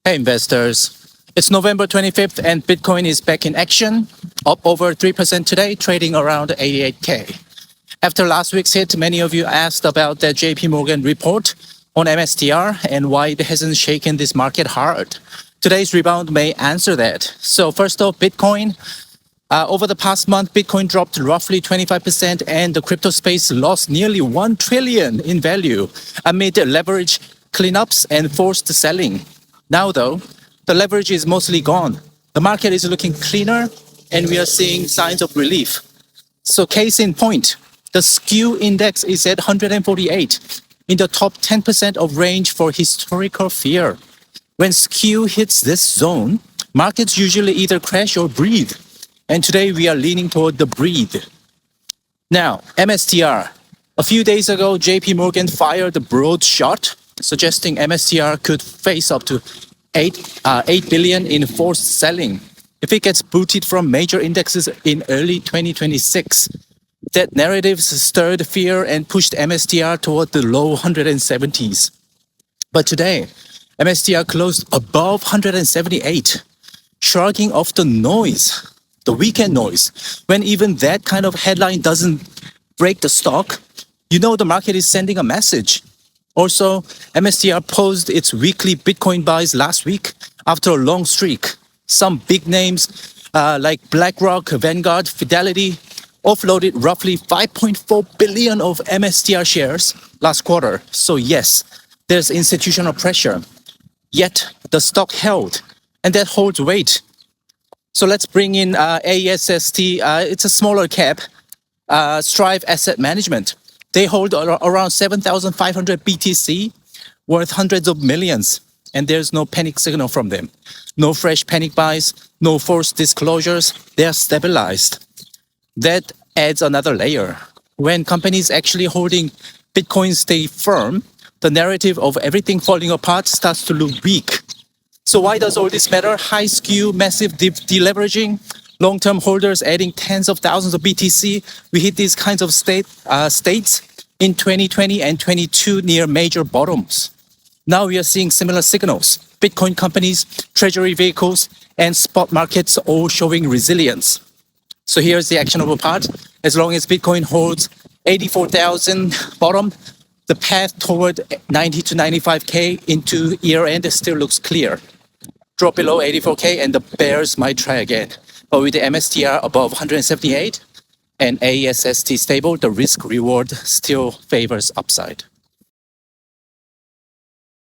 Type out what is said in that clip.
Hey investors, it's November 25th and Bitcoin is back in action, up over 3% today, trading around 88K. After last week's hit, many of you asked about the JP Morgan report on MSTR and why it hasn't shaken this market hard. Today's rebound may answer that. So first off, Bitcoin. Over the past month, Bitcoin dropped roughly 25% and the crypto space lost nearly 1 trillion in value amid leverage cleanups and forced selling. Now, though, the leverage is mostly gone. The market is looking cleaner and we are seeing signs of relief. So case in point, the SKEW index is at 148 in the top 10% of range for historical fear. When SKEW hits this zone, markets usually either crash or breathe. And today we are leaning toward the breathe. Now, MSTR. A few days ago, JP Morgan fired a broad shot, suggesting MSTR could face up to 8 billion in forced selling if it gets booted from major indexes in early 2026. That narrative stirred fear and pushed MSTR toward the low 170s. But today, MSTR closed above 178, shrugging off the noise. The weekend noise. When even that kind of headline doesn't break the stock, you know the market is sending a message. Also, MSTR paused its weekly Bitcoin buys last week after a long streak. Some big names like BlackRock, Vanguard, Fidelity offloaded roughly 5.4 billion of MSTR shares last quarter. So yes, there's institutional pressure. Yet the stock held, and that holds weight. So let's bring in AESST. It's a smaller cap, Strive Asset Management. They hold around 7,500 BTC, worth hundreds of millions, and there's no panic signal from them. No fresh panic buys, no forced disclosures. They are stabilized. That adds another layer. When companies actually holding Bitcoin stay firm, the narrative of everything falling apart starts to look weak. So why does all this matter? High SKEW, massive deleveraging, long-term holders adding tens of thousands of BTC. We hit these kinds of states in 2020 and 22 near major bottoms. Now we are seeing similar signals. Bitcoin companies, treasury vehicles, and spot markets all showing resilience. So here's the actionable part. As long as Bitcoin holds 84,000 bottom, the path toward 90 to 95K into year end still looks clear. Drop below 84K and the bears might try again. But with the MSTR above 178 and AESST stable, the risk reward still favors upside.